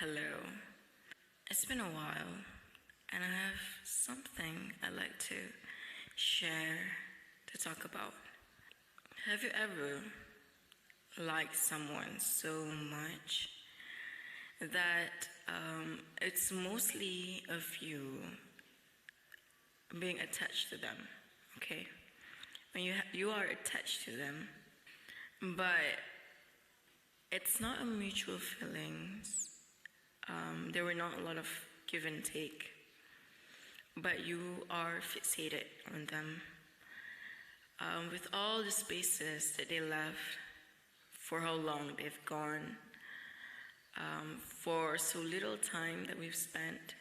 Hello. It's been a while, and I have something I'd like to share to talk about. Have you ever liked someone so much that it's mostly of you being attached to them? Okay, when you are attached to them, but it's not a mutual feelings. There were not a lot of give and take, but you are fixated on them. With all the spaces that they left, for how long they've gone, for so little time that we've spent,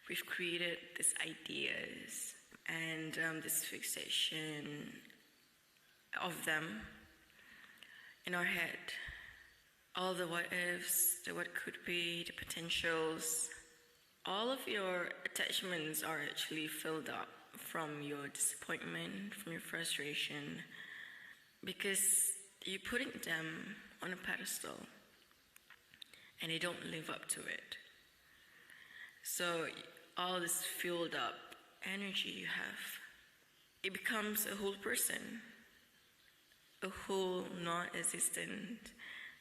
we've created these ideas and this fixation of them in our head. All the what ifs, the what could be, the potentials, all of your attachments are actually filled up from your disappointment, from your frustration, because you're putting them on a pedestal and they don't live up to it. So all this filled up energy you have, it becomes a whole person, a whole non-existent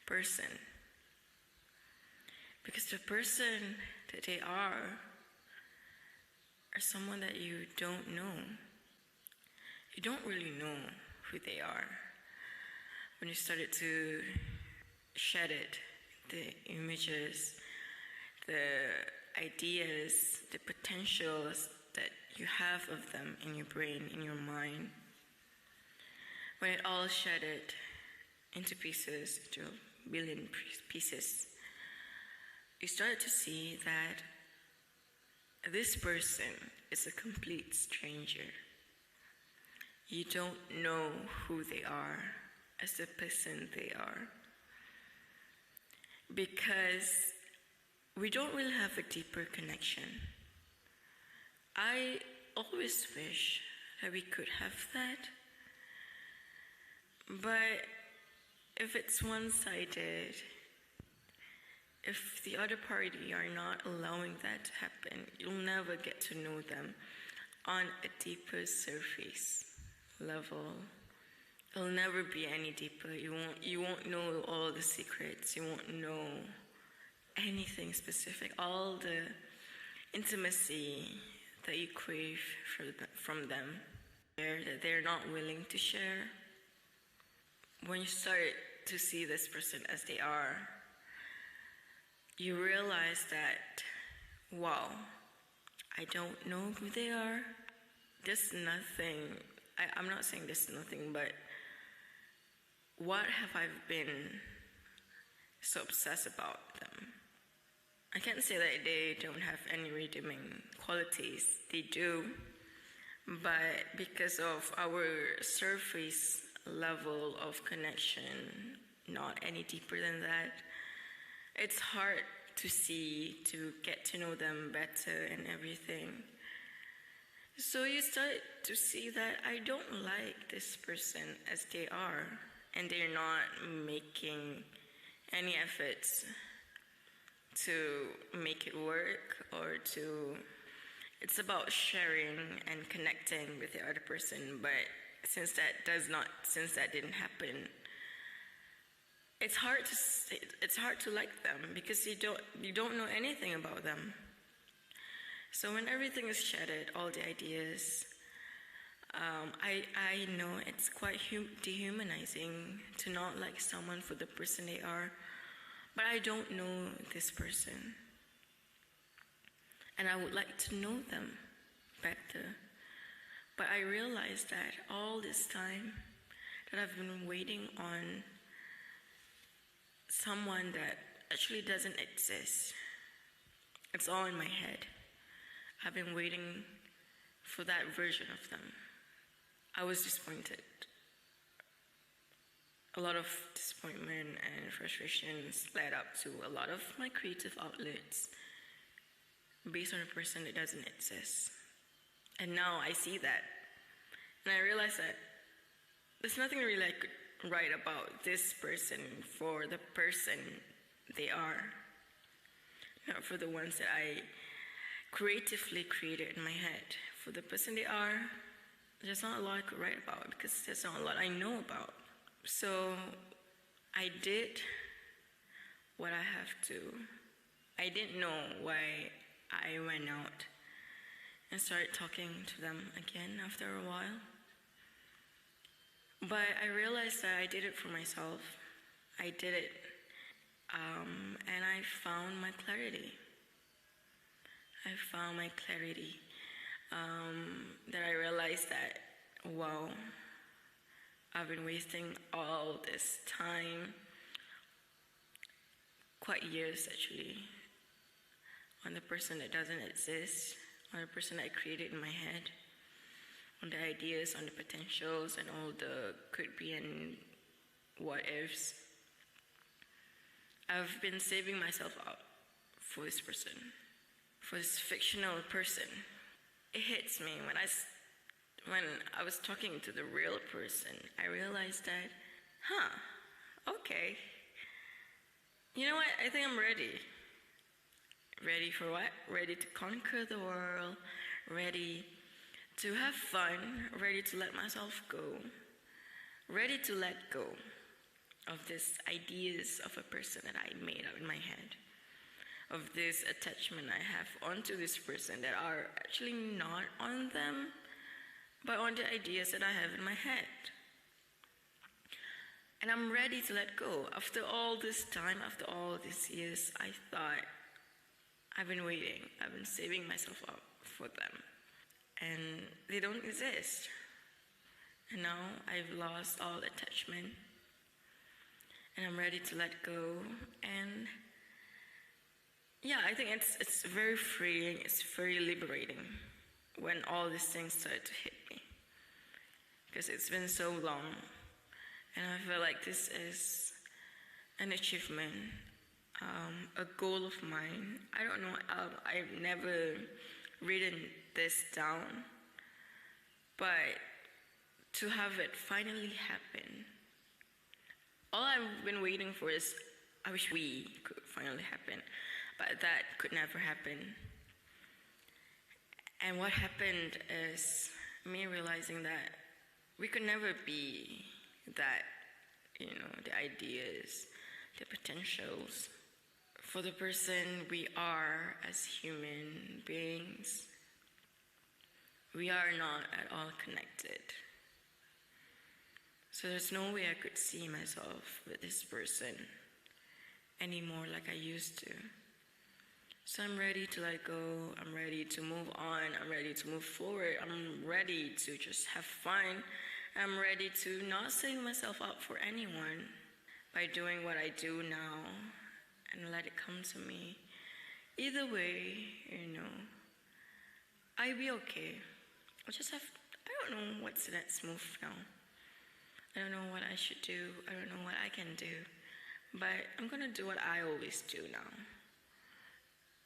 person, because the person that they are someone that you don't know. You don't really know who they are. When you started to shed it, the images, the ideas, the potentials that you have of them in your brain, in your mind, when it all shedded into pieces, into a billion pieces, you start to see that this person is a complete stranger. You don't know who they are as the person they are, because we don't really have a deeper connection. I always wish that we could have that, but if it's one-sided, if the other party are not allowing that to happen, you'll never get to know them on a deeper surface level. It'll never be any deeper. You won't know all the secrets. You won't know anything specific. All the intimacy that you crave from them, that they're not willing to share. When you start to see this person as they are, you realize that, wow, I don't know who they are. There's nothing, I'm not saying there's nothing, but what have I been so obsessed about them? I can't say that they don't have any redeeming qualities. They do, but because of our surface level of connection, not any deeper than that, it's hard to see, to get to know them better and everything. So you start to see that I don't like this person as they are, and they're not making any efforts to make it work, or it's about sharing and connecting with the other person. But since that didn't happen, it's hard to like them, because you don't know anything about them. So when everything is shattered, all the ideas, I know it's quite dehumanizing to not like someone for the person they are, but I don't know this person, and I would like to know them better. But I realized that all this time that I've been waiting on someone that actually doesn't exist, it's all in my head. I've been waiting for that version of them. I was disappointed. A lot of disappointment and frustrations led up to a lot of my creative outlets based on a person that doesn't exist. And now I see that, and I realize that there's nothing really I could write about this person for the person they are, not for the ones that I creatively created in my head. For the person they are, there's not a lot I could write about because there's not a lot I know about. So I did what I have to. I didn't know why I went out and started talking to them again after a while. But I realized that I did it for myself. I did it, and I found my clarity. I found my clarity. That I realized that, wow, I've been wasting all this time, quite years actually, on the person that doesn't exist, on the person I created in my head, on the ideas, on the potentials, and all the could be and what ifs. I've been saving myself up for this person, for this fictional person. It hits me when I was talking to the real person. I realized that, okay. You know what? I think I'm ready. Ready for what? Ready to conquer the world. Ready to have fun. Ready to let myself go. Ready to let go of these ideas of a person that I made up in my head, of this attachment I have onto this person that are actually not on them, but on the ideas that I have in my head. And I'm ready to let go. After all this time, after all these years, I thought, I've been waiting, I've been saving myself up for them. And they don't exist. And now I've lost all attachment. And I'm ready to let go. And yeah, I think it's very freeing, it's very liberating when all these things start to hit me. Because it's been so long. And I feel like this is an achievement, a goal of mine. I don't know, I've never written this down, but to have it finally happen, all I've been waiting for is, I wish we could finally happen, but that could never happen. And what happened is me realizing that we could never be that, the ideas, the potentials for the person we are as human beings. We are not at all connected. So there's no way I could see myself with this person anymore like I used to. So I'm ready to let go, I'm ready to move on, I'm ready to move forward, I'm ready to just have fun. I'm ready to not save myself up for anyone by doing what I do now and let it come to me. Either way, I'll be okay. I don't know what's the next move now. I don't know what I should do. I don't know what I can do. But I'm gonna do what I always do now.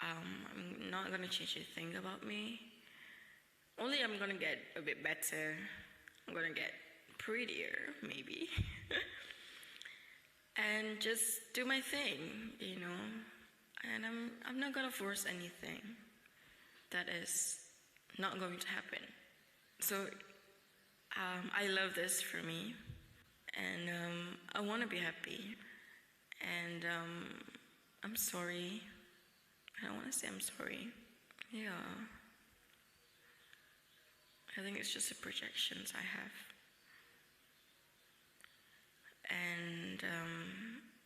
I'm not gonna change a thing about me. Only I'm gonna get a bit better. I'm gonna get prettier, maybe. And just do my thing, And I'm not gonna force anything that is not going to happen. So I love this for me, and I want to be happy. And I'm sorry. I want to say I'm sorry. Yeah. I think it's just the projections I have. And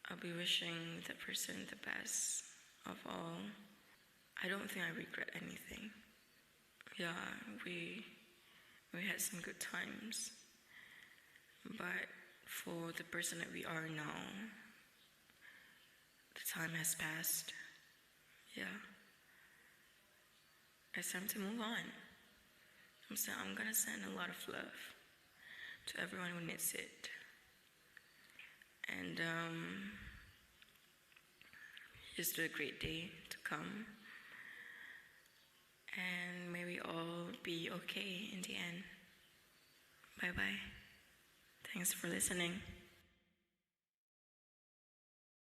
I'll be wishing the person the best of all. I don't think I regret anything. Yeah, we had some good times. But for the person that we are now, the time has passed. Yeah. It's time to move on. I'm gonna send a lot of love to everyone who needs it. And here's to a great day to come. And may we all be okay in the end. Bye-bye. Thanks for listening.